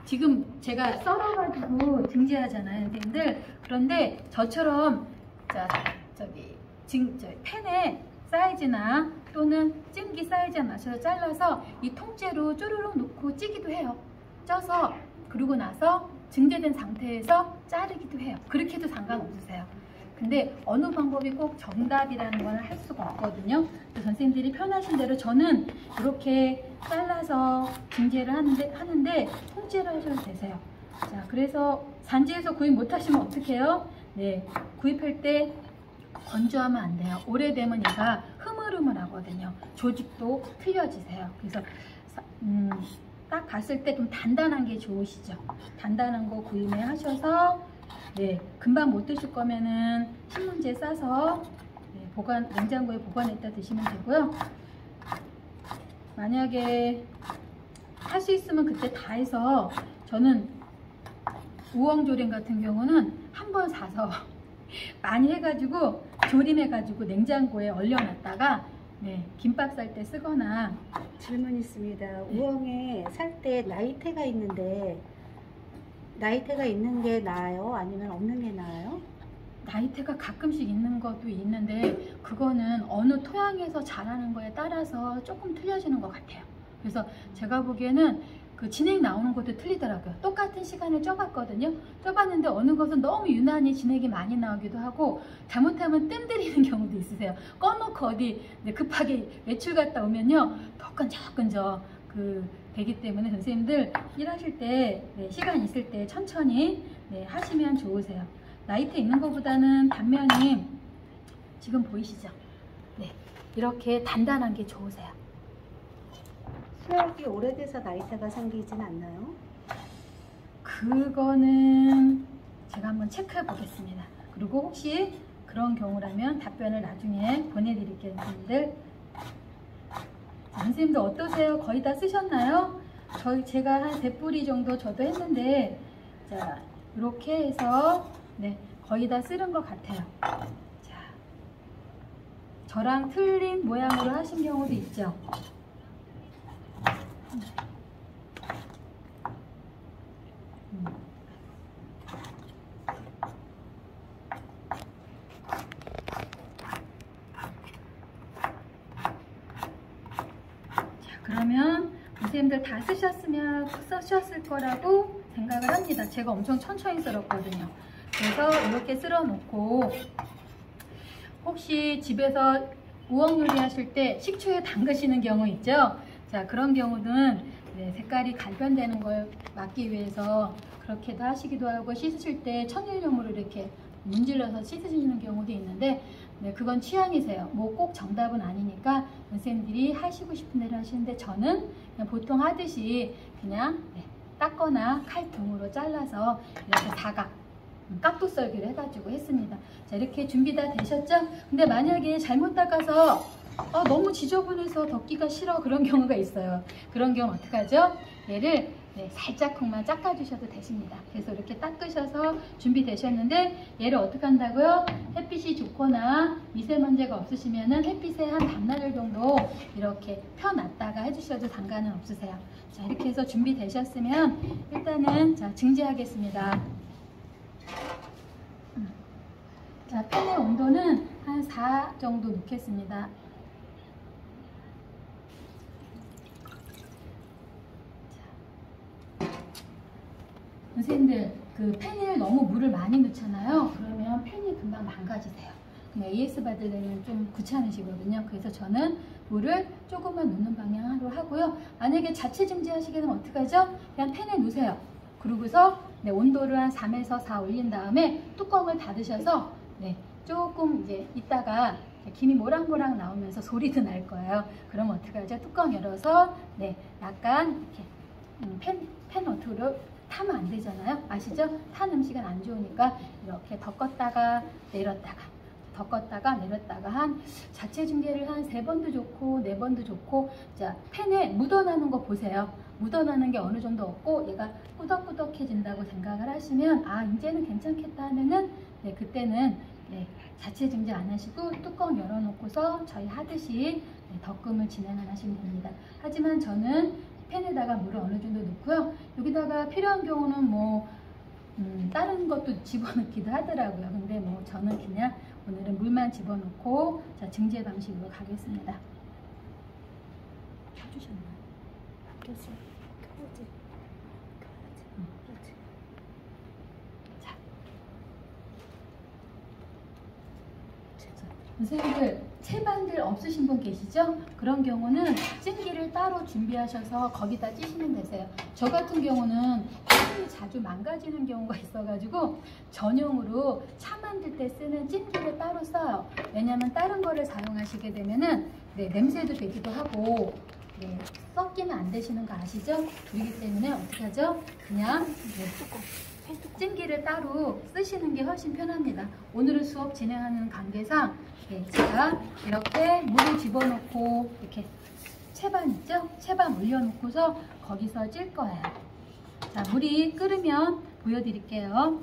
지금 제가 썰어가지고 증제하잖아요, 선생님들. 그런데 저처럼 펜의 사이즈나 또는 찜기 사이즈에 맞춰서 잘라서 이 통째로 쪼르륵 놓고 찌기도 해요. 쪄서 그러고 나서 증제된 상태에서 자르기도 해요. 그렇게 해도 상관없으세요. 근데 어느 방법이 꼭 정답이라는 건 할 수가 없거든요. 선생님들이 편하신 대로 저는 이렇게 잘라서 증제를 하는데 통째로 하셔도 되세요. 자, 그래서 산지에서 구입 못하시면 어떡해요? 네, 구입할 때 건조하면 안 돼요. 오래되면 얘가 흐물흐물하거든요. 조직도 틀려지세요. 그래서 딱 봤을 때 좀 단단한 게 좋으시죠. 단단한 거 구입하셔서 네, 금방 못 드실 거면은 신문지에 싸서 네, 냉장고에 보관했다 드시면 되고요. 만약에 할 수 있으면 그때 다 해서, 저는 우엉조림 같은 경우는 한번 사서 많이 해가지고 조림해가지고 냉장고에 얼려놨다가 네, 김밥 쌀 때 쓰거나. 질문 있습니다. 우엉에 살 때 나이테가 있는데 나이테가 있는 게 나아요? 아니면 없는 게 나아요? 나이테가 가끔씩 있는 것도 있는데 그거는 어느 토양에서 자라는 거에 따라서 조금 틀려지는 것 같아요. 그래서 제가 보기에는 그 진액 나오는 것도 틀리더라고요. 똑같은 시간을 쪄봤거든요. 쪄봤는데 어느 것은 너무 유난히 진액이 많이 나오기도 하고, 잘못하면 뜸 들이는 경우도 있으세요. 꺼놓고 어디 급하게 외출 갔다 오면요 더 끈적끈적 되기 때문에 선생님들 일하실 때 시간 있을 때 천천히 하시면 좋으세요. 나이테 있는 것보다는 단면이 지금 보이시죠? 네, 이렇게 단단한 게 좋으세요. 수확이 오래돼서 나이테가 생기진 않나요? 그거는 제가 한번 체크해 보겠습니다. 그리고 혹시 그런 경우라면 답변을 나중에 보내드릴게요, 선생님들. 선생님들 어떠세요? 거의 다 쓰셨나요? 제가 한 3뿌리 정도 저도 했는데, 자, 이렇게 해서 네, 거의 다 쓰는 것 같아요. 자, 저랑 틀린 모양으로 하신 경우도 있죠. 그러면 선생님들 다 쓰셨을 거라고 생각을 합니다. 제가 엄청 천천히 썰었거든요. 그래서 이렇게 썰어 놓고, 혹시 집에서 우엉 요리 하실 때 식초에 담그시는 경우 있죠? 자, 그런 경우는 색깔이 갈변되는 걸 막기 위해서 그렇게도 하시기도 하고, 씻으실 때 천일염으로 이렇게 문질러서 씻으시는 경우도 있는데, 네, 그건 취향이세요. 뭐 꼭 정답은 아니니까 선생님들이 하시고 싶은 대로 하시는데, 저는 그냥 보통 하듯이 그냥 닦거나 칼 등으로 잘라서 이렇게 사각 깍두 썰기를 해가지고 했습니다. 자, 이렇게 준비 다 되셨죠? 근데 만약에 잘못 닦아서 너무 지저분해서 덮기가 싫어, 그런 경우가 있어요. 그런 경우 어떡하죠? 얘를 살짝만 닦아주셔도 되십니다. 그래서 이렇게 닦으셔서 준비되셨는데, 얘를 어떻게 한다고요? 햇빛이 좋거나 미세먼지가 없으시면은 햇빛에 한 반나절 정도 이렇게 펴놨다가 해주셔도 상관은 없으세요. 자, 이렇게 해서 준비되셨으면 일단은 자, 증제하겠습니다. 자, 팬의 온도는 한 4 정도 놓겠습니다. 선생님들, 그 팬을 너무 물을 많이 넣잖아요. 그러면 팬이 금방 망가지세요. AS 받으려면 좀 귀찮으시거든요. 그래서 저는 물을 조금만 넣는 방향으로 하고요. 만약에 자체 증제하시게 되면 어떡하죠? 그냥 팬에 놓으세요. 그러고서 온도를 한 3에서 4 올린 다음에 뚜껑을 닫으셔서 조금 이제 있다가 김이 모락모락 나오면서 소리도 날 거예요. 그럼 어떡하죠? 뚜껑 열어서 약간 이렇게 팬 어투로 타면 안 되잖아요. 아시죠? 탄 음식은 안 좋으니까 이렇게 덮었다가 내렸다가 덮었다가 내렸다가 한 자체 증제를 한 3번도 좋고 4번도 좋고. 자, 팬에 묻어나는 거 보세요. 묻어나는 게 어느 정도 없고 얘가 꾸덕꾸덕해진다고 생각을 하시면 이제는 괜찮겠다 하면은 그때는 자체 증제 안 하시고 뚜껑 열어놓고서 저희 하듯이 덕금을 진행을 하시면 됩니다. 하지만 저는 팬에다가 물을 어느 정도 넣고요. 여기다가 필요한 경우는 뭐 다른 것도 집어넣기도 하더라고요. 근데 뭐 저는 그냥 오늘은 물만 집어넣고 자, 증제 방식으로 가겠습니다. 켜주셨나요? 켜지. 켜지. 그렇지. 자, 선생님들 채반들 없으신 분 계시죠? 그런 경우는 찜기를 따로 준비하셔서 거기다 찌시면 되세요. 저 같은 경우는 찜이 자주 망가지는 경우가 있어가지고 전용으로 차 만들 때 쓰는 찜기를 따로 써요. 왜냐면 다른 거를 사용하시게 되면은 네, 냄새도 되기도 하고 네, 섞이면 안 되시는 거 아시죠? 그렇기 때문에 어떻게 하죠? 그냥 찜기를 따로 쓰시는 게 훨씬 편합니다. 오늘은 수업 진행하는 관계상 네, 제가 이렇게 물을 집어넣고 이렇게 채반 있죠? 채반 올려놓고서 거기서 찔 거예요. 자, 물이 끓으면 보여드릴게요.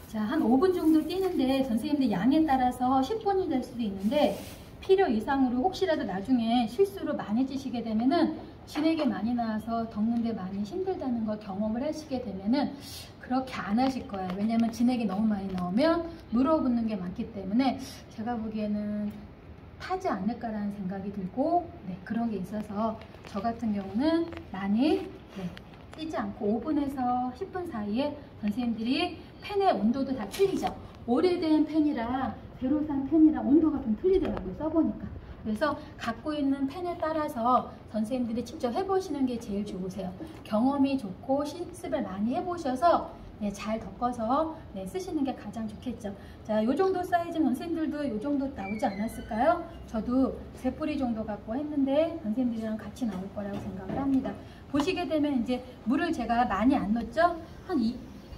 자, 한 5분 정도 뛰는데 선생님들 양에 따라서 10분이 될 수도 있는데 필요 이상으로 혹시라도 나중에 실수로 많이 찌시게 되면은 진액이 많이 나와서 덮는데 많이 힘들다는 걸 경험을 하시게 되면은 그렇게 안 하실 거예요. 왜냐면 진액이 너무 많이 나오면 물어붙는 게 많기 때문에 제가 보기에는 타지 않을까라는 생각이 들고 네, 그런 게 있어서 저 같은 경우는 많이 찌지 않고 5분에서 10분 사이에 선생님들이 팬의 온도도 다 틀리죠. 오래된 팬이랑 새로 산 팬이랑 온도가 좀 틀리더라고요. 써보니까. 그래서 갖고 있는 팬에 따라서 선생님들이 직접 해보시는 게 제일 좋으세요. 경험이 좋고 실습을 많이 해보셔서 네, 잘 덮어서 네, 쓰시는 게 가장 좋겠죠. 자, 요 정도 사이즈 선생님들도 요 정도 나오지 않았을까요? 저도 3뿌리 정도 갖고 했는데 선생님들이랑 같이 나올 거라고 생각을 합니다. 보시게 되면 이제 물을 제가 많이 안 넣었죠? 한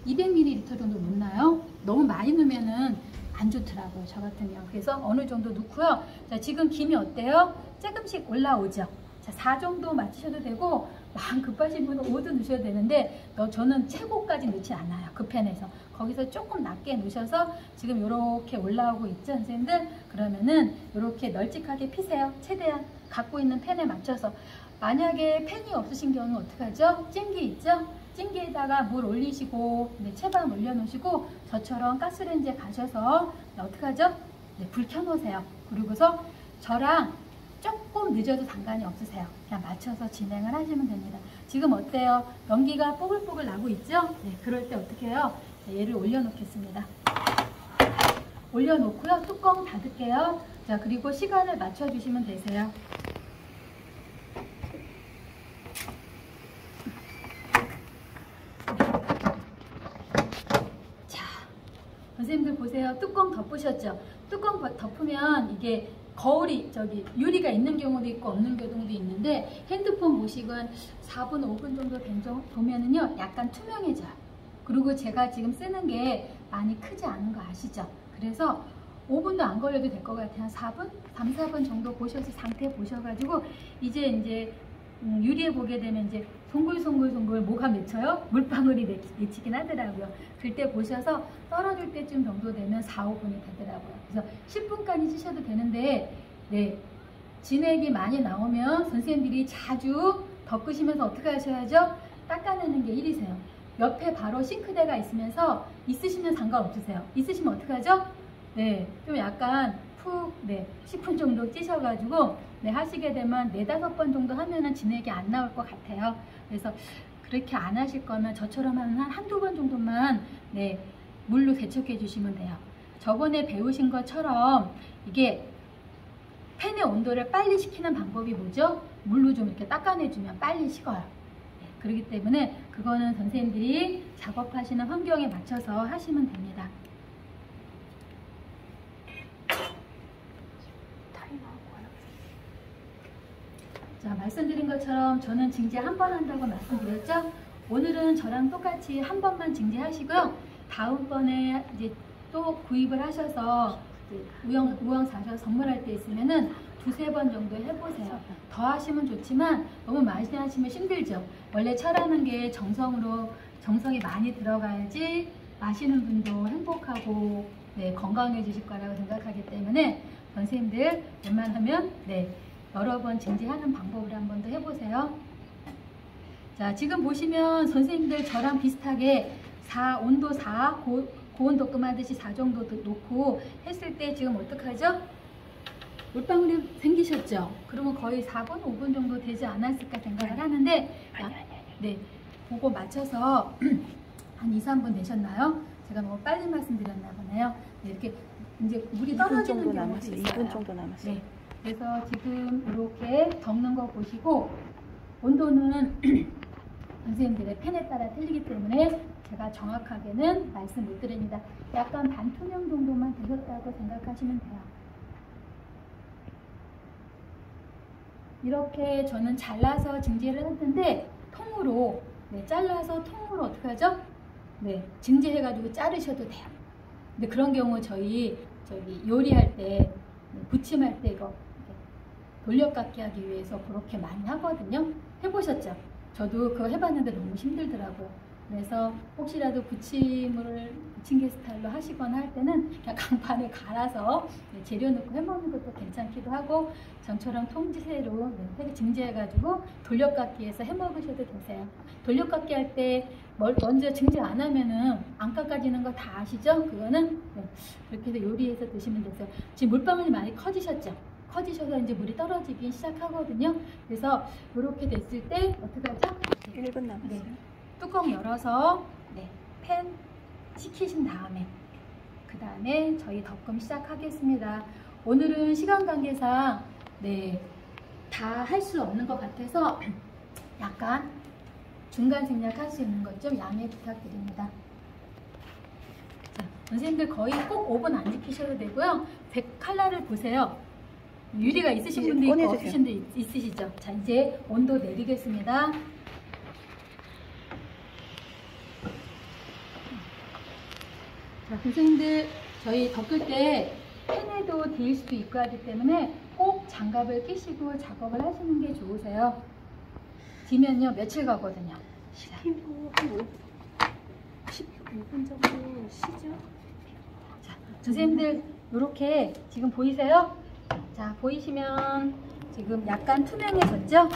200ml 정도 넣나요? 너무 많이 넣으면은 안 좋더라고요. 저 같은 경우. 그래서 어느 정도 넣고요. 자, 지금 김이 어때요? 조금씩 올라오죠? 자, 4 정도 맞추셔도 되고 마음 급하신 분은 5도 넣으셔도 되는데 저는 최고까지 넣지 않아요. 그 팬에서. 거기서 조금 낮게 넣으셔서 지금 이렇게 올라오고 있죠, 선생님들? 그러면은 이렇게 널찍하게 피세요. 최대한 갖고 있는 팬에 맞춰서. 만약에 팬이 없으신 경우는 어떻게 하죠? 찜기 있죠? 찜기에다가 물 올리시고 네, 채반 올려놓으시고 저처럼 가스레인지에 가셔서 네, 어떻게 하죠? 네, 불 켜놓으세요. 그리고서 저랑 조금 늦어도 상관이 없으세요. 그냥 맞춰서 진행을 하시면 됩니다. 지금 어때요? 연기가 뽀글뽀글 나고 있죠? 네, 그럴 때 어떻게 해요? 네, 얘를 올려놓겠습니다. 올려놓고요. 뚜껑 닫을게요. 자, 그리고 시간을 맞춰주시면 되세요. 선생님들 보세요. 뚜껑 덮으셨죠? 뚜껑 덮으면 이게 거울이 유리가 있는 경우도 있고 없는 경우도 있는데 핸드폰 보시건 4분, 5분 정도 보면은요 약간 투명해져요. 그리고 제가 지금 쓰는 게 많이 크지 않은 거 아시죠? 그래서 5분도 안 걸려도 될 것 같아요. 한 4분? 3, 4분 정도 보셔서 상태 보셔가지고 이제 유리에 보게 되면 이제 송글송글 뭐가 맺혀요? 물방울이 맺히긴 하더라고요. 그때 보셔서 떨어질 때쯤 정도 되면 4, 5분이 되더라고요. 그래서 10분까지 찌셔도 되는데 네, 진액이 많이 나오면 선생님들이 자주 덮으시면서 어떻게 하셔야죠? 닦아내는 게 1이세요. 옆에 바로 싱크대가 있으시면 상관없으세요. 있으시면 어떻게 하죠? 네, 좀 약간 푹 10분 정도 찌셔가지고 하시게 되면 4, 5번 정도 하면은 진액이 안 나올 것 같아요. 그래서 그렇게 안 하실 거면 저처럼 한 한두 번 정도만 물로 세척해 주시면 돼요. 저번에 배우신 것처럼 이게 팬의 온도를 빨리 식히는 방법이 뭐죠? 물로 좀 이렇게 닦아내주면 빨리 식어요. 그렇기 때문에 그거는 선생님들이 작업하시는 환경에 맞춰서 하시면 됩니다. 자, 말씀드린 것처럼 저는 증제 한 번 한다고 말씀드렸죠? 오늘은 저랑 똑같이 한 번만 증제하시고요. 다음번에 이제 또 구입을 하셔서 우영 사셔서 선물할 때 있으면은 2, 3번 정도 해보세요. 더 하시면 좋지만 너무 많이 하시면 힘들죠. 원래 차라는 게 정성이 많이 들어가야지 마시는 분도 행복하고 네, 건강해지실 거라고 생각하기 때문에 선생님들 웬만하면 네, 여러 번 증지하는 방법을 한번 더 해보세요. 자, 지금 보시면 선생님들 저랑 비슷하게 온도 4, 고온도금 하듯이 4 정도 놓고 했을 때 지금 어떡하죠? 물방울이 생기셨죠? 그러면 거의 4분, 5분 정도 되지 않았을까 생각을 하는데 네, 그거 맞춰서 한 2, 3분 되셨나요? 제가 너무 빨리 말씀드렸나 보네요. 네, 이렇게 이제 물이 떨어지는 경우도 있어요. 2분 정도 남았어요. 네, 그래서 지금 이렇게 덮는 거 보시고 온도는 선생님들의 펜에 따라 틀리기 때문에 제가 정확하게는 말씀 못 드립니다. 약간 반투명 정도만 되셨다고 생각하시면 돼요. 이렇게 저는 잘라서 증지를 했는데 통으로 네, 잘라서 통으로 어떻게 하죠? 네, 증지해가지고 자르셔도 돼요. 근데 그런 경우 저기 요리할 때 부침할 때 이거 돌려깎기 하기 위해서 그렇게 많이 하거든요. 해보셨죠? 저도 그거 해봤는데 너무 힘들더라고요. 그래서 혹시라도 부침개 스타일로 하시거나 할 때는 그냥 강판에 갈아서 재료 넣고 해먹는 것도 괜찮기도 하고 전처럼 통지세로 증지해가지고 돌려깎기해서 해먹으셔도 되세요. 돌려깎기 할 때 먼저 증지 안 하면은 안 깎아지는 거 다 아시죠? 그거는 그렇게 해서 요리해서 드시면 되세요. 지금 물방울이 많이 커지셨죠? 커지셔서 이제 물이 떨어지기 시작하거든요. 그래서 이렇게 됐을 때 어떻게 하죠? 1분 남았어요. 네. 뚜껑 열어서 네, 팬 식히신 다음에 그 다음에 저희 덮금 시작하겠습니다. 오늘은 시간 관계상 네, 다 할 수 없는 것 같아서 약간 중간 생략할 수 있는 것 좀 양해 부탁드립니다. 자, 선생님들 거의 꼭 5분 안 지키셔도 되고요. 칼날을 보세요. 유리가 있으신 분도 있고 없으신 분도 있으시죠? 자, 이제 온도 내리겠습니다. 자, 선생님들 저희 덮을 때 팬에도 데일 수도 있고 하기 때문에 꼭 장갑을 끼시고 작업을 하시는 게 좋으세요. 뒤면요 며칠 가거든요. 식히고 한 15분 정도 쉬죠. 자, 선생님들 이렇게 지금 보이세요? 자, 보이시면 지금 약간 투명해졌죠?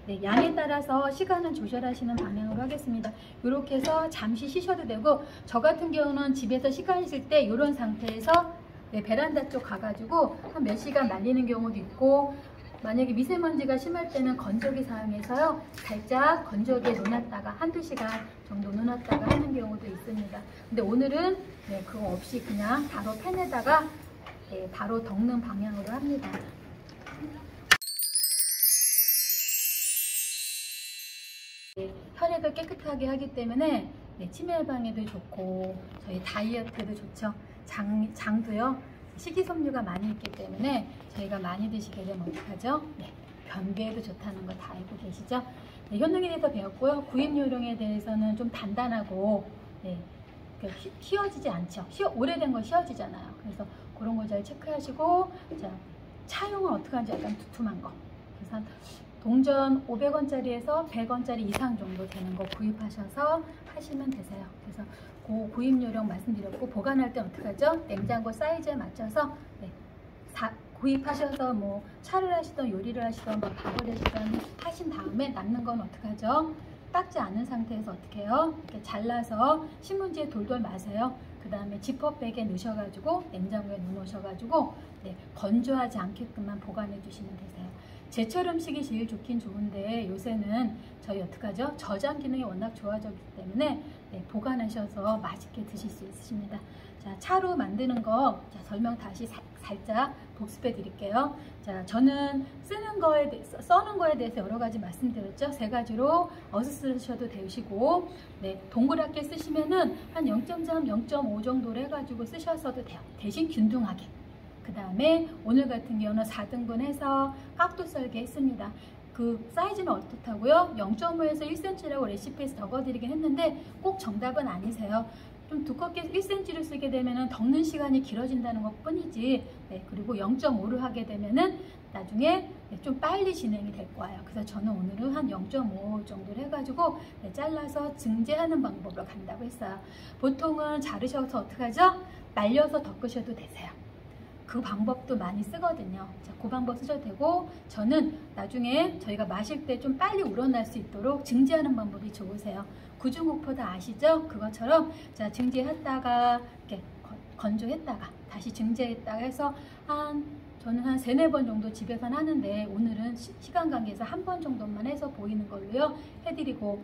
네, 양에 따라서 시간은 조절하시는 방향으로 하겠습니다. 이렇게 해서 잠시 쉬셔도 되고 저 같은 경우는 집에서 시간 있을 때 이런 상태에서 네, 베란다 쪽 가가지고 한 몇 시간 말리는 경우도 있고 만약에 미세먼지가 심할 때는 건조기 사용해서요 살짝 건조기에 놓았다가 한두 시간 정도 놓았다가 하는 경우도 있습니다. 근데 오늘은 네, 그거 없이 그냥 바로 팬에다가 네, 바로 덮는 방향으로 합니다. 네, 혈액을 깨끗하게 하기 때문에 네, 치매 예방에도 좋고 저희 다이어트에도 좋죠. 장도요 식이섬유가 많이 있기 때문에 저희가 많이 드시게 되면 어떡하죠? 네, 변비에도 좋다는 거 다 알고 계시죠? 네, 효능에 대해서 배웠고요. 구입 요령에 대해서는 좀 단단하고 네, 휘어지지 않죠. 오래된 거 휘어지잖아요. 그래서 그런 거 잘 체크하시고 자, 차용은 어떻게 하는지 약간 두툼한 거. 그래서 동전 500원짜리에서 100원짜리 이상 정도 되는 거 구입하셔서 하시면 되세요. 그래서 그 구입 요령 말씀드렸고 보관할 때 어떻게 하죠? 냉장고 사이즈에 맞춰서 네, 구입하셔서 뭐 차를 하시던 요리를 하시던 뭐 밥을 하시던 하신 다음에 남는 건 어떻게 하죠? 닦지 않은 상태에서 어떻게 해요? 이렇게 잘라서 신문지에 돌돌 마세요. 그 다음에 지퍼백에 넣으셔가지고 냉장고에 넣으셔가지고 네, 건조하지 않게끔만 보관해 주시면 되세요. 제철 음식이 제일 좋긴 좋은데 요새는 저희 어떡하죠? 저장 기능이 워낙 좋아졌기 때문에 네, 보관하셔서 맛있게 드실 수 있으십니다. 자, 차로 만드는 거 자, 설명 다시 살짝 복습해 드릴게요. 자, 저는 써는 거에 대해서 여러 가지 말씀드렸죠. 3가지로 어슷 쓰셔도 되시고 네, 동그랗게 쓰시면은 한 0.3, 0.5 정도로 해가지고 쓰셔서도 돼요. 대신 균등하게. 그 다음에 오늘 같은 경우는 4등분 해서 깍두 썰기 했습니다. 그 사이즈는 어떻다고요? 0.5에서 1cm라고 레시피에서 적어드리긴 했는데 꼭 정답은 아니세요. 좀 두껍게 1cm를 쓰게 되면은 덮는 시간이 길어진다는 것 뿐이지, 네, 그리고 0.5를 하게 되면은 나중에 좀 빨리 진행이 될 거예요. 그래서 저는 오늘은 한 0.5 정도를 해가지고 잘라서 증제하는 방법으로 간다고 했어요. 보통은 자르셔서 어떻게 하죠? 말려서 덮으셔도 되세요. 그 방법도 많이 쓰거든요. 자, 그 방법 쓰셔도 되고, 저는 나중에 저희가 마실 때 좀 빨리 우러날 수 있도록 증제하는 방법이 좋으세요. 구중구포 다 아시죠? 그것처럼 자, 증제했다가 이렇게 건조했다가 다시 증제했다가 해서 저는 한 3, 4번 정도 집에서 하는데, 오늘은 시간 관계에서 1번 정도만 해서 보이는 걸로요 해드리고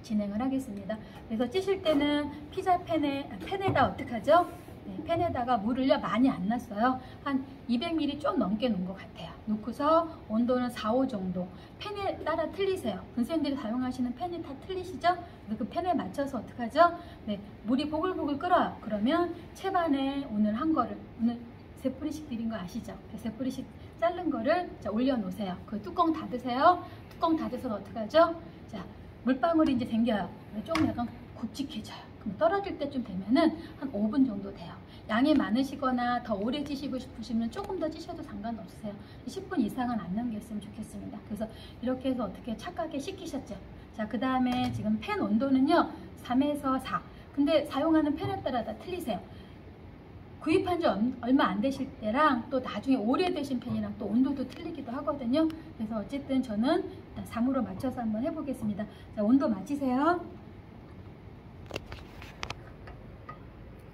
진행을 하겠습니다. 그래서 찌실 때는 피자 팬에다 어떻게 하죠? 네, 팬에다가 물을요 많이 안 놨어요. 한 200ml 좀 넘게 놓은 것 같아요. 놓고서 온도는 4, 5 정도. 팬에 따라 틀리세요. 선생님들이 사용하시는 팬이 다 틀리시죠? 그 팬에 맞춰서 어떻게 하죠? 네, 물이 보글보글 끓어요. 그러면 채반에 오늘 한 거를, 오늘 3뿌리씩 드린 거 아시죠? 3뿌리씩 자른 거를 자, 올려놓으세요. 그 뚜껑 닫으세요. 뚜껑 닫아서 어떻게 하죠? 자, 물방울이 이제 생겨요. 좀 약간 굵직해져요. 그럼 떨어질 때쯤 되면은 한 5분 정도 돼요. 양이 많으시거나 더 오래 찌시고 싶으시면 조금 더 찌셔도 상관없으세요. 10분 이상은 안 넘겼으면 좋겠습니다. 그래서 이렇게 해서 어떻게 착하게 식히셨죠? 자, 그 다음에 지금 팬 온도는요 3에서 4. 근데 사용하는 팬에 따라 다 틀리세요. 구입한 지 얼마 안 되실 때랑 또 나중에 오래되신 팬이랑 또 온도도 틀리기도 하거든요. 그래서 어쨌든 저는 일단 3으로 맞춰서 한번 해보겠습니다. 자, 온도 맞추세요.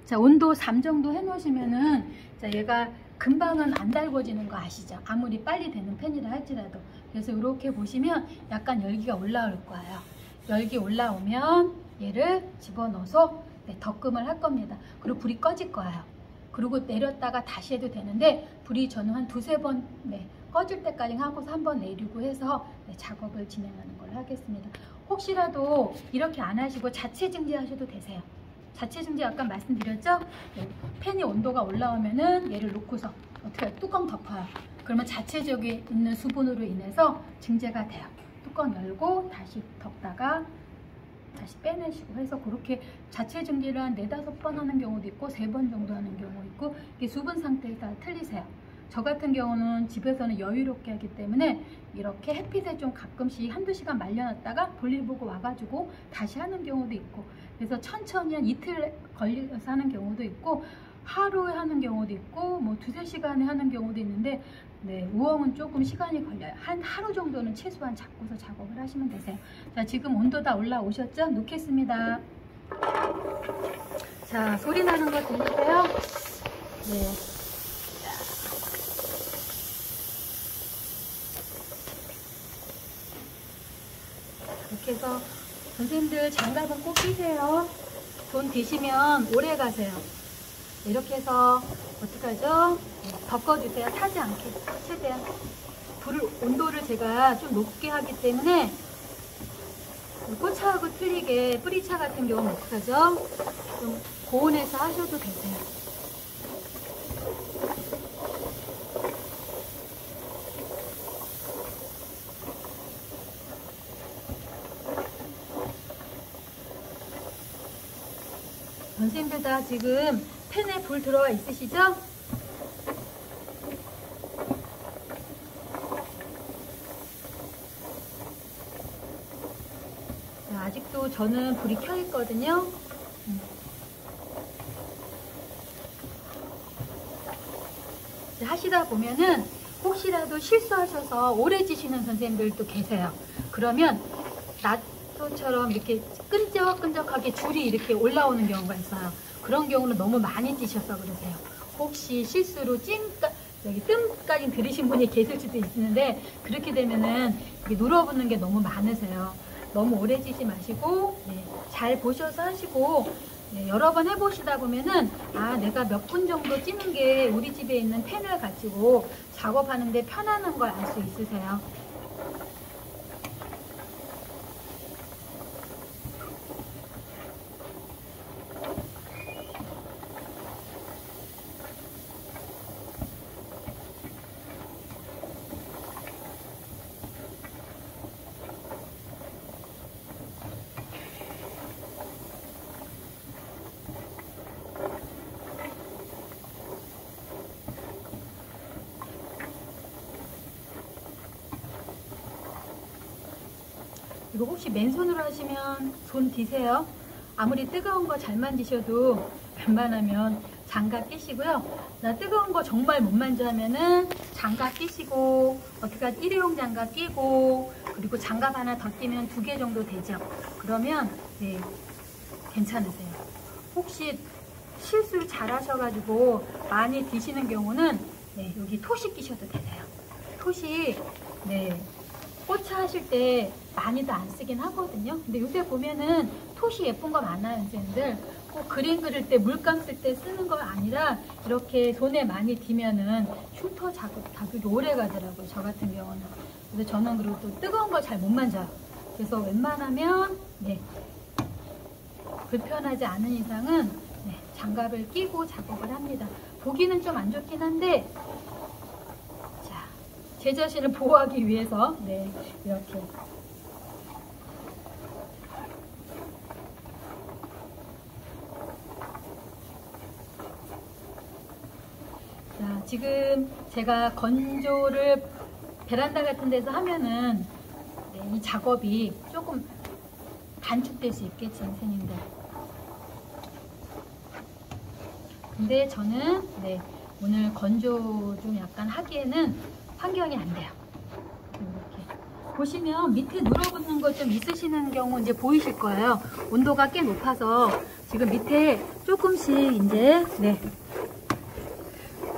자, 온도 3 정도 해놓으시면은 자, 얘가 금방은 안 달궈지는 거 아시죠? 아무리 빨리 되는 팬이라 할지라도. 그래서 이렇게 보시면 약간 열기가 올라올 거예요. 열기 올라오면 얘를 집어넣어서 덮금을 할 겁니다. 그리고 불이 꺼질 거예요. 그리고 내렸다가 다시 해도 되는데, 불이 저는 한 2, 3번 꺼질 때까지 하고서 한번 내리고 해서 작업을 진행하는 걸로 하겠습니다. 혹시라도 이렇게 안 하시고 자체 증제하셔도 되세요. 자체 증제 아까 말씀드렸죠? 팬이 온도가 올라오면은 얘를 놓고서 어떻게 해요? 뚜껑 덮어요. 그러면 자체적인 있는 수분으로 인해서 증제가 돼요. 뚜껑 열고 다시 덮다가 다시 빼내시고 해서 그렇게 자체 증제를 한 4, 5번 하는 경우도 있고 3번 정도 하는 경우 있고, 이게 수분 상태에 따라 틀리세요. 저 같은 경우는 집에서는 여유롭게 하기 때문에 이렇게 햇빛에 좀 가끔씩 1, 2시간 말려놨다가 볼일 보고 와가지고 다시 하는 경우도 있고, 그래서 천천히 한 이틀 걸려서 하는 경우도 있고, 하루에 하는 경우도 있고, 뭐 2, 3시간에 하는 경우도 있는데, 네, 우엉은 조금 시간이 걸려요. 한 하루 정도는 최소한 잡고서 작업을 하시면 되세요. 자, 지금 온도 다 올라오셨죠? 놓겠습니다. 자, 소리 나는 거 들리세요? 네. 이렇게 해서 선생님들 장갑은 꼭 끼세요. 돈 드시면 오래 가세요. 이렇게 해서 어떻게 하죠? 덮어주세요. 타지 않게 최대한. 온도를 제가 좀 높게 하기 때문에 꽃차하고 틀리게 뿌리차 같은 경우는 어떻게 하죠? 좀 고온에서 하셔도 되세요. 선생님들 다 지금 팬에 불 들어와 있으시죠? 자, 아직도 저는 불이 켜 있거든요. 하시다 보면은 혹시라도 실수하셔서 오래 지시는 선생님들도 계세요. 그러면 나도처럼 이렇게 끈적끈적하게 줄이 이렇게 올라오는 경우가 있어요. 그런 경우는 너무 많이 찌셔서 그러세요. 혹시 실수로 뜸까지 들으신 분이 계실 수도 있는데, 그렇게 되면은 눌어붙는 게 너무 많으세요. 너무 오래 찌지 마시고 잘 보셔서 하시고, 여러 번 해보시다 보면은 내가 몇 분 정도 찌는 게 우리 집에 있는 팬을 가지고 작업하는데 편안한 걸 알 수 있으세요. 이거 혹시 맨손으로 하시면 손 디세요. 아무리 뜨거운 거 잘 만지셔도 웬만하면 장갑 끼시고요. 나 뜨거운 거 정말 못 만져 하면은 장갑 끼시고, 어떻게 일회용 장갑 끼고, 그리고 장갑 하나 더 끼면 2개 정도 되죠. 그러면 네, 괜찮으세요. 혹시 실수를 잘 하셔가지고 많이 드시는 경우는 네, 여기 토시 끼셔도 되세요. 토시 네, 꽃차 하실 때 많이도 안 쓰긴 하거든요. 근데 요새 보면은 토시 예쁜 거 많아요, 선생님들. 꼭 그림 그릴 때 물감 쓸 때 쓰는 거 아니라 이렇게 손에 많이 띄면은 흉터 자극이 오래 가더라고요, 저 같은 경우는. 그래서 저는 그리고 또 뜨거운 거 잘 못 만져요. 그래서 웬만하면 네, 불편하지 않은 이상은 네, 장갑을 끼고 작업을 합니다. 보기는 좀 안 좋긴 한데, 자, 제 자신을 보호하기 위해서 네, 이렇게. 자, 지금 제가 건조를 베란다 같은 데서 하면은 네, 이 작업이 조금 단축될 수 있겠지, 선생님들. 근데 저는 네, 오늘 건조 좀 약간 하기에는 환경이 안 돼요. 이렇게 보시면 밑에 눌어붙는 거 좀 있으시는 경우 이제 보이실 거예요. 온도가 꽤 높아서 지금 밑에 조금씩 이제 네,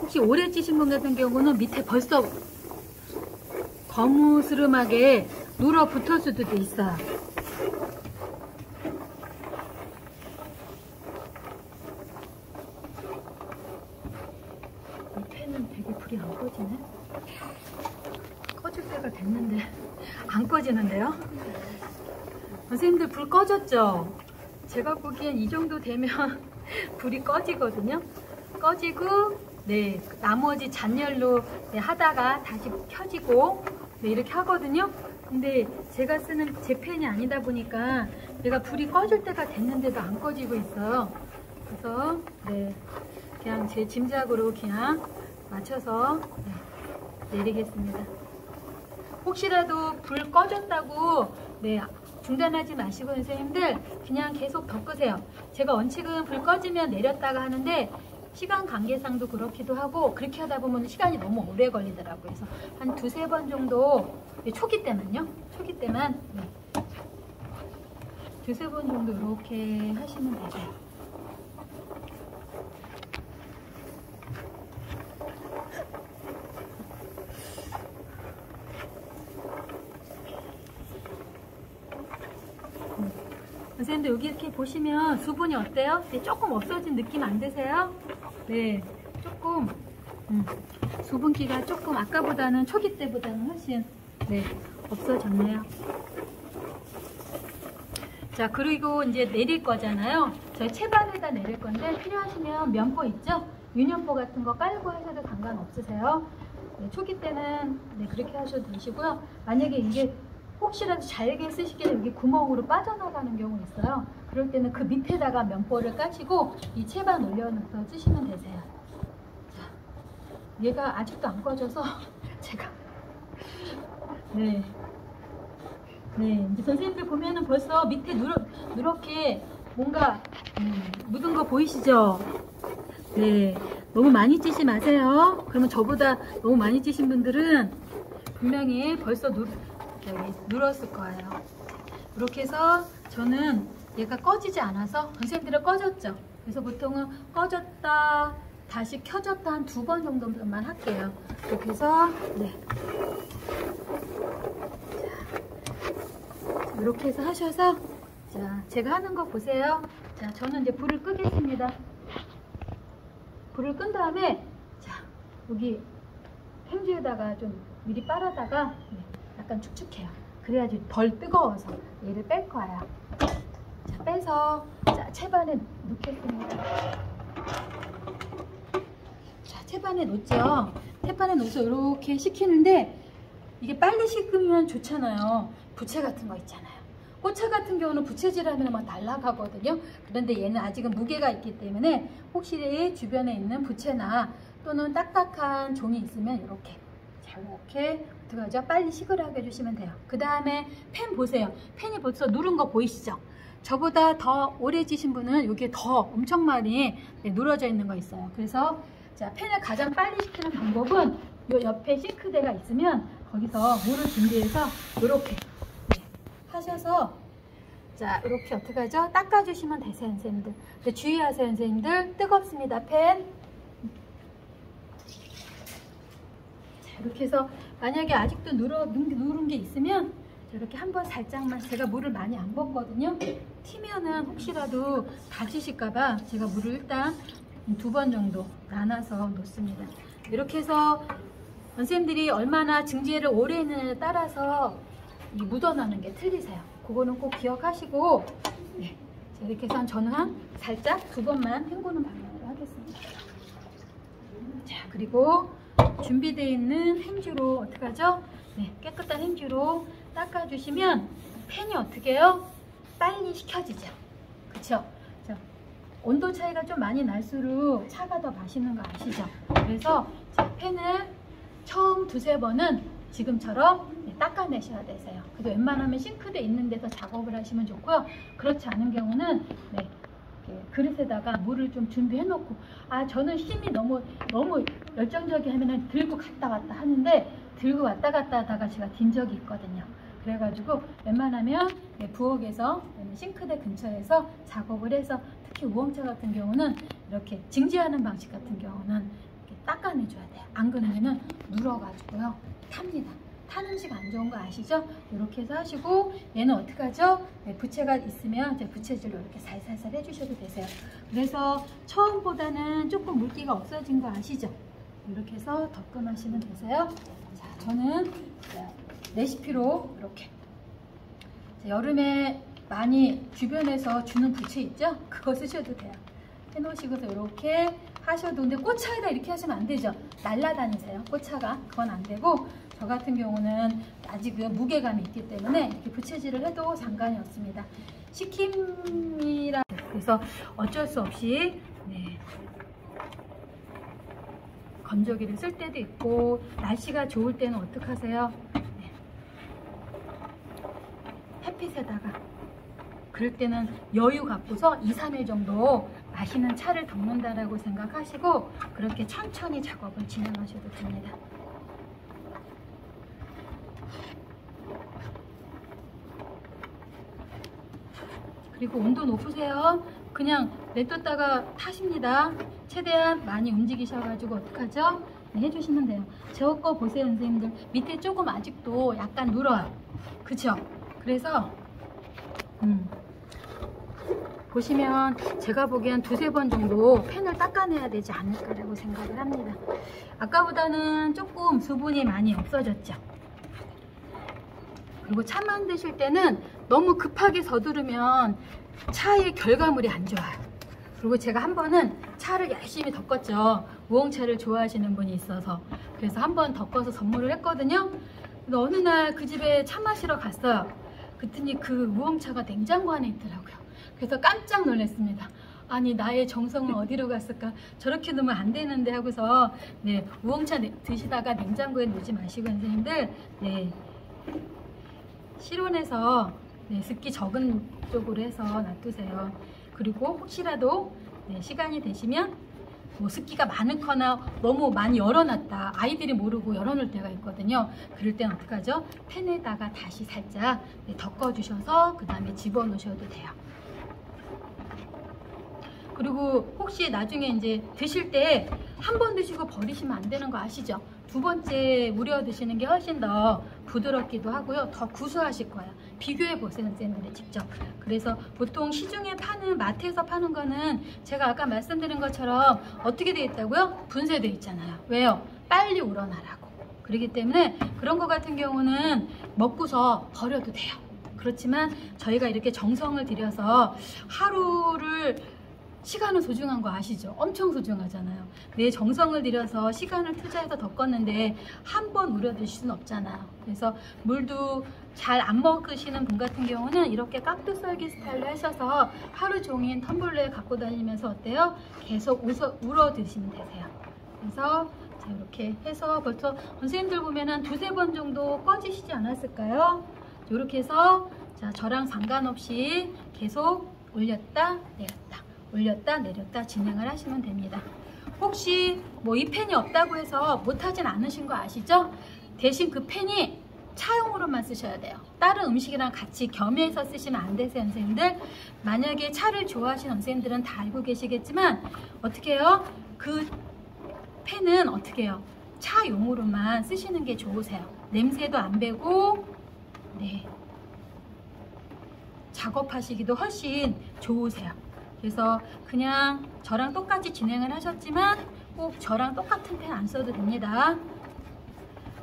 혹시 오래 찌신 분 같은 경우는 밑에 벌써 거무스름하게 눌어붙을 수도 있어요. 밑에는 되게 불이 안 꺼지네. 꺼질 때가 됐는데 안 꺼지는데요? 선생님들 불 꺼졌죠? 제가 보기엔 이 정도 되면 불이 꺼지거든요. 꺼지고 네, 나머지 잔열로 네, 하다가 다시 켜지고 네, 이렇게 하거든요. 근데 제가 쓰는 제 펜이 아니다 보니까 얘가 불이 꺼질 때가 됐는데도 안 꺼지고 있어요. 그래서 네, 그냥 제 짐작으로 그냥 맞춰서 네, 내리겠습니다. 혹시라도 불 꺼졌다고 네, 중단하지 마시고 선생님들 그냥 계속 더 끄세요. 제가 원칙은 불 꺼지면 내렸다가 하는데 시간 관계상도 그렇기도 하고 그렇게 하다 보면 시간이 너무 오래 걸리더라고요. 그래서 한 2-3번 정도 초기 때만요. 초기 때만 네. 2-3번 정도 이렇게 하시면 되죠. 선생님들 여기 이렇게 보시면 수분이 어때요? 네, 조금 없어진 느낌 안 드세요? 네, 조금 수분기가 조금 아까보다는 초기 때보다는 훨씬 네, 없어졌네요. 자, 그리고 이제 내릴 거잖아요. 저희 채반에다 내릴 건데 필요하시면 면포 있죠? 유년포 같은 거 깔고 하셔도 상관없으세요. 네, 초기 때는 네, 그렇게 하셔도 되시고요. 만약에 이게 혹시라도 잘게 쓰시기에 여기 구멍으로 빠져나가는 경우 있어요. 그럴 때는 그 밑에다가 면포를 까시고 이 채반 올려놓고 쓰시면 되세요. 자, 얘가 아직도 안 꺼져서 제가 네, 이제 선생님들 보면은 벌써 밑에 누렇게 뭔가 묻은 거 보이시죠? 네, 너무 많이 찌지 마세요. 그러면 저보다 너무 많이 찌신 분들은 분명히 벌써 눌었을 거예요. 이렇게 해서 저는 얘가 꺼지지 않아서 선생님들은 꺼졌죠. 그래서 보통은 꺼졌다 다시 켜졌다 한 2번 정도만 할게요. 이렇게 해서 네. 자, 이렇게 해서 하셔서 자, 제가 하는 거 보세요. 자, 저는 이제 불을 끄겠습니다. 불을 끈 다음에 자, 여기 행주에다가 좀 미리 빨아다가 네, 약간 축축해요. 그래야지 덜 뜨거워서 얘를 뺄 거예요. 자, 빼서 자, 채반에 놓겠습니다. 자, 채반에 놓죠. 채반에 놓어서 이렇게 식히는데 이게 빨리 식으면 좋잖아요. 부채 같은 거 있잖아요. 꽃차 같은 경우는 부채질하면 막 날아가거든요. 그런데 얘는 아직은 무게가 있기 때문에 혹시 주변에 있는 부채나 또는 딱딱한 종이 있으면 이렇게 자, 자, 이렇게 어떡하죠? 빨리 식으려 해주시면 돼요. 그 다음에 팬 보세요. 팬이 벌써 누른 거 보이시죠? 저보다 더 오래 지신 분은 여기에 더 엄청 많이 누러져 있는 거 있어요. 그래서 자, 팬을 가장 빨리 식히는 방법은 요 옆에 싱크대가 있으면 거기서 물을 준비해서 이렇게 하셔서 자, 이렇게 어떻게 하죠? 닦아주시면 되세요, 선생님들. 근데 주의하세요, 선생님들. 뜨겁습니다, 팬. 자, 이렇게 해서 만약에 아직도 누른 게 있으면 이렇게 한번 살짝만, 제가 물을 많이 안 붓거든요. 튀면은 혹시라도 다치실까봐 제가 물을 일단 2번 정도 나눠서 놓습니다. 이렇게 해서 선생님들이 얼마나 증지해를 오래 했느냐에 따라서 이 묻어나는 게 틀리세요. 그거는 꼭 기억하시고, 네. 자, 이렇게 해서 저는 살짝 2번만 헹구는 방향으로 하겠습니다. 자, 그리고 준비되어 있는 행주로 어떻게 하죠? 네, 깨끗한 행주로 닦아주시면 팬이 어떻게 해요? 빨리 식혀지죠. 그쵸? 자, 온도 차이가 좀 많이 날수록 차가 더 맛있는 거 아시죠? 그래서 자, 팬을 처음 2-3번은 지금처럼 닦아내셔야 되세요. 그래도 웬만하면 싱크대 있는 데서 작업을 하시면 좋고요. 그렇지 않은 경우는 네, 그릇에다가 물을 좀 준비해 놓고, 아, 저는 힘이 너무 열정적이 하면은 들고 갔다 왔다 하는데, 들고 왔다 갔다 하다가 제가 딘 적이 있거든요. 그래가지고 웬만하면 부엌에서 싱크대 근처에서 작업을 해서, 특히 우엉차 같은 경우는 이렇게 증지하는 방식 같은 경우는 이렇게 닦아내줘야 돼요. 안 그러면은 눌어가지고요 탑니다. 탄 음식 안 좋은 거 아시죠? 이렇게 해서 하시고, 얘는 어떻게 하죠? 네, 부채가 있으면 이제 부채질로 이렇게 살살살 해주셔도 되세요. 그래서 처음보다는 조금 물기가 없어진 거 아시죠? 이렇게 해서 덮금하시면 되세요. 자, 저는 레시피로 이렇게 여름에 많이 주변에서 주는 부채 있죠? 그거 쓰셔도 돼요. 해놓으시고서 이렇게 하셔도. 근데 꽃차에다 이렇게 하시면 안 되죠? 날라다니세요, 꽃차가. 그건 안 되고, 저 같은 경우는 아직은 무게감이 있기 때문에 이렇게 부채질을 해도 상관이 없습니다. 식힘이라 그래서 어쩔 수 없이 네, 건조기를 쓸 때도 있고, 날씨가 좋을 때는 어떡하세요? 네, 햇빛에다가, 그럴 때는 여유 갖고서 2-3일 정도 마시는 차를 덮는다라고 생각하시고 그렇게 천천히 작업을 진행하셔도 됩니다. 그리고 온도 높으세요. 그냥 냅뒀다가 타십니다. 최대한 많이 움직이셔가지고 어떡하죠? 네, 해주시면 돼요. 저 거 보세요, 선생님들. 밑에 조금 아직도 약간 눌어요. 그쵸? 그래서 보시면 제가 보기엔 2-3번 정도 팬을 닦아내야 되지 않을까라고 생각을 합니다. 아까보다는 조금 수분이 많이 없어졌죠. 그리고 차 만드실 때는 너무 급하게 서두르면 차의 결과물이 안 좋아요. 그리고 제가 한 번은 차를 열심히 덮었죠. 우엉차를 좋아하시는 분이 있어서. 그래서 한 번 덮어서 선물을 했거든요. 근데 어느 날 그 집에 차 마시러 갔어요. 그랬더니 그 우엉차가 냉장고 안에 있더라고요. 그래서 깜짝 놀랐습니다. 아니, 나의 정성은 어디로 갔을까? 저렇게 놓으면 안 되는데 하고서 네, 우엉차 드시다가 냉장고에 놓지 마시고, 선생님들 네, 실온에서 네, 습기 적은 쪽으로 해서 놔두세요. 그리고 혹시라도 네, 시간이 되시면 뭐 습기가 많거나 너무 많이 열어놨다, 아이들이 모르고 열어놓을 때가 있거든요. 그럴 땐 어떡하죠? 팬에다가 다시 살짝 네, 덮어주셔서 그 다음에 집어넣으셔도 돼요. 그리고 혹시 나중에 이제 드실 때 한 번 드시고 버리시면 안 되는 거 아시죠? 2번째 우려 드시는 게 훨씬 더 부드럽기도 하고요. 더 구수하실 거예요. 비교해 보세요, 선생님들이 직접. 그래서 보통 시중에 파는, 마트에서 파는 거는 제가 아까 말씀드린 것처럼 어떻게 돼 있다고요? 분쇄돼 있잖아요. 왜요? 빨리 우러나라고. 그렇기 때문에 그런 거 같은 경우는 먹고서 버려도 돼요. 그렇지만 저희가 이렇게 정성을 들여서 하루를, 시간은 소중한 거 아시죠? 엄청 소중하잖아요. 내 정성을 들여서 시간을 투자해서 덮었는데 한 번 우려 드실 수는 없잖아요. 그래서 물도 잘 안 먹으시는 분 같은 경우는 이렇게 깍두썰기 스타일로 하셔서 하루 종일 텀블러에 갖고 다니면서 어때요? 계속 우러 드시면 되세요. 그래서 자, 이렇게 해서 벌써 선생님들 보면 한 두세 번 정도 꺼지시지 않았을까요? 이렇게 해서 자, 저랑 상관없이 계속 올렸다 내렸다 올렸다 내렸다 진행을 하시면 됩니다. 혹시 뭐 이 펜이 없다고 해서 못하진 않으신 거 아시죠? 대신 그 펜이 차용으로만 쓰셔야 돼요. 다른 음식이랑 같이 겸해서 쓰시면 안 되세요, 선생님들. 만약에 차를 좋아하시는 선생님들은 다 알고 계시겠지만 어떻게 해요? 그 펜은 어떻게 해요? 차용으로만 쓰시는 게 좋으세요. 냄새도 안 배고 네, 작업하시기도 훨씬 좋으세요. 그래서 그냥 저랑 똑같이 진행을 하셨지만 꼭 저랑 똑같은 펜 안 써도 됩니다.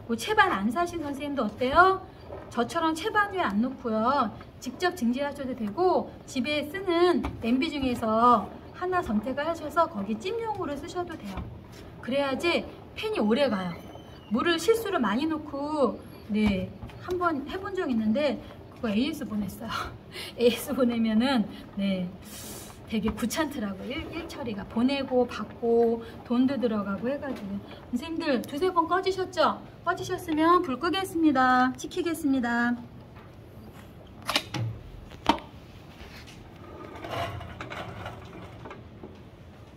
뭐 채반 안 사신 선생님도 어때요? 저처럼 채반 위에 안 놓고요. 직접 증질하셔도 되고 집에 쓰는 냄비 중에서 하나 선택을 하셔서 거기 찜용으로 쓰셔도 돼요. 그래야지 펜이 오래 가요. 물을 실수로 많이 넣고 네, 한번 해본 적 있는데 그거 AS 보냈어요. AS 보내면은 네, 되게 귀찮더라고요. 일 처리가 보내고 받고 돈도 들어가고 해가지고. 선생님들 두세 번 꺼지셨죠? 꺼지셨으면 불 끄겠습니다. 지키겠습니다.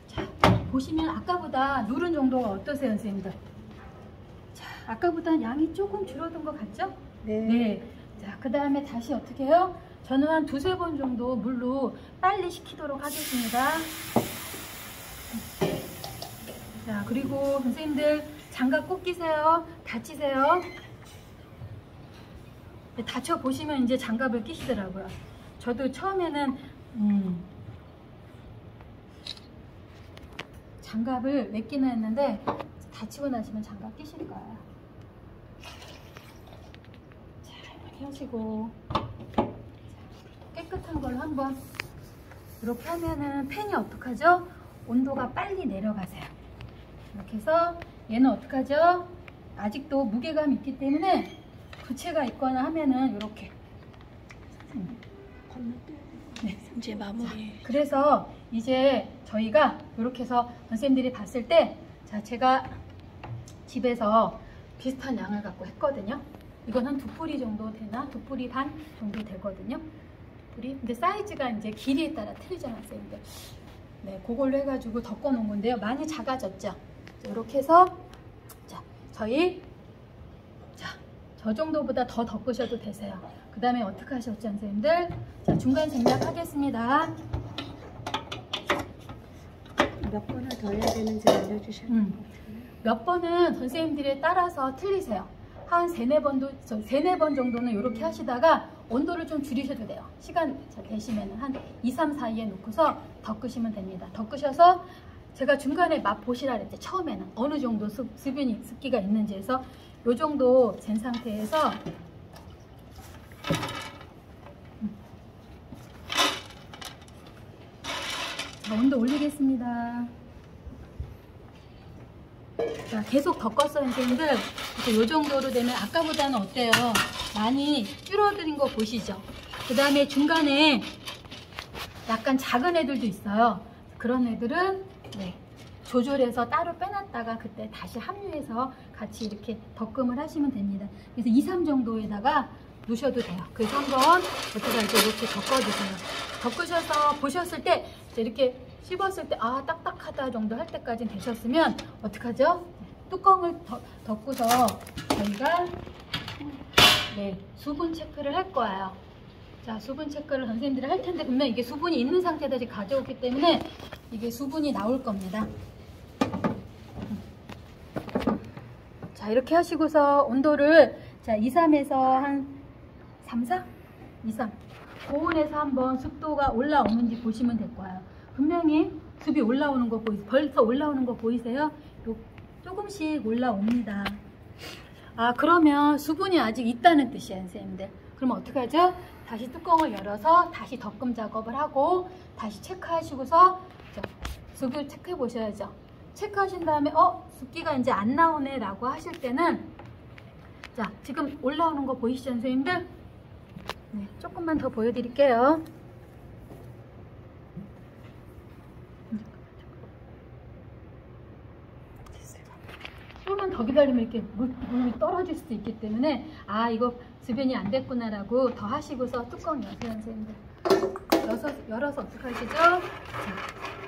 자, 보시면 아까보다 누른 정도가 어떠세요, 선생님들? 자, 아까보다 양이 조금 줄어든 것 같죠? 네. 네. 자, 그 다음에 다시 어떻게 해요? 저는 한 두세 번 정도 물로 빨리 식히도록 하겠습니다. 자, 그리고 선생님들 장갑 꼭 끼세요. 다치세요. 다쳐보시면 이제 장갑을 끼시더라고요. 저도 처음에는 장갑을 몇 끼나 했는데 다치고 나시면 장갑 끼실 거예요. 자, 이렇게 하시고 깨끗한 걸로 한번 이렇게 하면은 펜이 어떡하죠? 온도가 빨리 내려가세요. 이렇게 해서 얘는 어떡하죠? 아직도 무게감이 있기 때문에 부채가 있거나 하면은 이렇게 네, 이제 마무리. 그래서 이제 저희가 이렇게 해서 선생님들이 봤을 때 자, 제가 집에서 비슷한 양을 갖고 했거든요. 이건 한 2뿌리 정도 되나? 2뿌리 반 정도 되거든요. 근데 사이즈가 이제 길이에 따라 틀리잖아요, 선생님들. 네, 그걸로 해가지고 덮어 놓은 건데요. 많이 작아졌죠? 이렇게 해서 자, 저희 저 정도보다 더 덮으셔도 되세요. 그 다음에 어떻게 하셨죠, 선생님들? 자, 중간 생략하겠습니다. 몇 번을 더 해야 되는지 알려주실 것 같아요. 몇 번은 선생님들에 따라서 틀리세요. 한 3-4번 정도는 이렇게 하시다가 온도를 좀 줄이셔도 돼요. 시간 되시면 한 2-3 사이에 놓고서 덮으시면 됩니다. 덮으셔서 제가 중간에 맛 보시라 그랬죠. 처음에는 어느 정도 습기가 있는지 해서 요 정도 된 상태에서 자, 온도 올리겠습니다. 자, 계속 덮었어요, 선생님들. 요 정도로 되면 아까보다는 어때요? 많이 줄어드는 거 보시죠? 그 다음에 중간에 약간 작은 애들도 있어요. 그런 애들은 네, 조절해서 따로 빼놨다가 그때 다시 합류해서 같이 이렇게 덮음을 하시면 됩니다. 그래서 2-3 정도에다가 놓으셔도 돼요. 그래서 한번 어떻게 할지 이렇게 덮어주세요. 덮으셔서 보셨을 때 이렇게 씹었을 때 아 딱딱하다 정도 할 때까지 되셨으면 어떡하죠? 뚜껑을 덮고서 저희가 네, 수분 체크를 할 거예요. 자, 수분 체크를 선생님들이 할 텐데 분명 이게 수분이 있는 상태에서 가져오기 때문에 이게 수분이 나올 겁니다. 자, 이렇게 하시고서 온도를 자 2-3에서 한 3-4? 2-3 고온에서 한번 습도가 올라오는지 보시면 될 거예요. 분명히 습이 올라오는 거 벌써 올라오는 거 보이세요? 조금씩 올라옵니다. 아, 그러면 수분이 아직 있다는 뜻이에요, 선생님들. 그러면 어떻게 하죠? 다시 뚜껑을 열어서 다시 덮음 작업을 하고 다시 체크하시고서 습을 체크해 보셔야죠. 체크하신 다음에 습기가 이제 안 나오네 라고 하실 때는 자, 지금 올라오는 거 보이시죠, 선생님들? 네, 조금만 더 보여드릴게요. 됐어요. 더 기다리면 이렇게 물이 떨어질 수도 있기 때문에 아 이거 주변이 안 됐구나라고 더 하시고서 뚜껑 여세요 선생님들. 열어서 어떻게 하시죠? 자,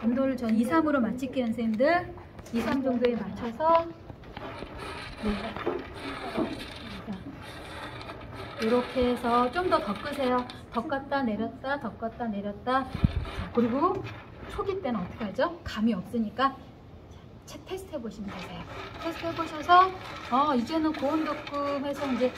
온도를 전 2, 3으로 맞출게요 선생님들. 2, 3 정도에 맞춰서 이렇게 해서 좀 더 덮으세요. 덮었다 내렸다 덮었다 내렸다. 자, 그리고 초기 때는 어떻게 하죠? 감이 없으니까 테스트 해보시면 되세요. 테스트 해보셔서 이제는 고온도금에서 이제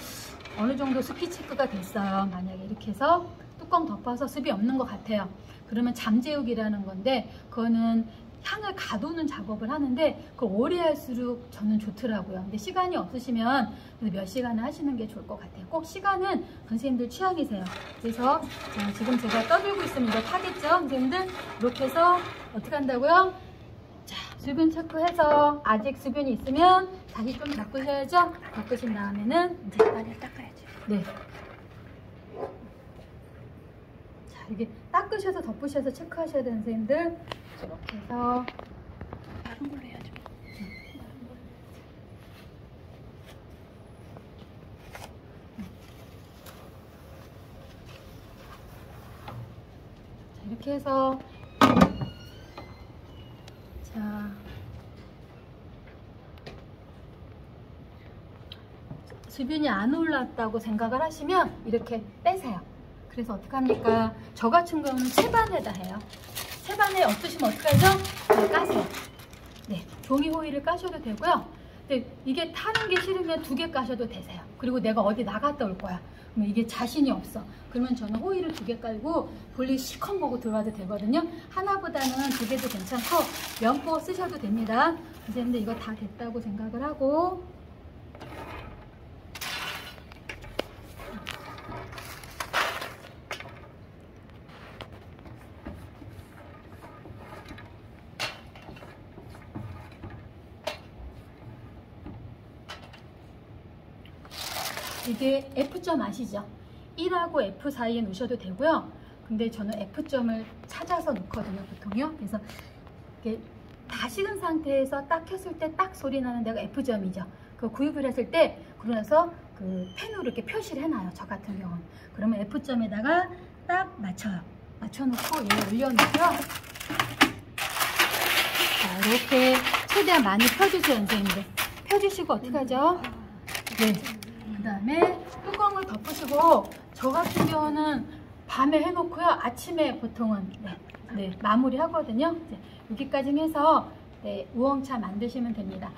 어느 정도 습기 체크가 됐어요. 만약에 이렇게 해서 뚜껑 덮어서 습이 없는 것 같아요. 그러면 잠재우기라는 건데 그거는 향을 가두는 작업을 하는데 그걸 오래 할수록 저는 좋더라고요. 근데 시간이 없으시면 몇 시간을 하시는 게 좋을 것 같아요. 꼭 시간은 선생님들 취향이세요. 그래서 지금 제가 떠들고 있으면 이거 타겠죠 선생님들? 이렇게 해서 어떻게 한다고요? 자, 수분 체크해서 아직 수분이 있으면 다시 좀 닦으셔야죠. 닦으신 다음에는 이제 많이 닦아야죠. 네. 자, 이렇게 닦으셔서 덮으셔서 체크하셔야 되는 선생님들. 이렇게 해서 다른 걸로 해야죠. 자, 이렇게 해서 자, 수분이 안 올랐다고 생각을 하시면 이렇게 떼세요. 그래서 어떻게 합니까? 저 같은 경우는 채반에다 해요. 채반에 없으시면 어떡하죠? 네, 까세요. 네, 종이 호일을 까셔도 되고요. 근데 이게 타는 게 싫으면 2개 까셔도 되세요. 그리고 내가 어디 나갔다 올 거야. 그러면 이게 자신이 없어. 그러면 저는 호일을 2개 깔고 볼일 실컷 보고 들어와도 되거든요. 하나보다는 2개도 괜찮고 면포 쓰셔도 됩니다. 선생님들 이거 다 됐다고 생각을 하고 이게 F점 아시죠? 1하고 F 사이에 놓으셔도 되고요. 근데 저는 F점을 찾아서 놓거든요, 보통요. 그래서 이렇게 다 식은 상태에서 딱 켰을 때 딱 소리 나는 데가 F점이죠. 그 구입을 했을 때 그러면서 그 펜으로 이렇게 표시를 해놔요, 저 같은 경우는. 그러면 F점에다가 딱 맞춰요. 맞춰놓고 얘 올려놓고요. 자, 이렇게 최대한 많이 펴주세요, 선생님들. 펴주시고 어떻게 하죠? 네. 그 다음에 뚜껑을 덮으시고 저 같은 경우는 밤에 해놓고요. 아침에 보통은 마무리 하거든요. 여기까지 해서 우엉차 만드시면 됩니다.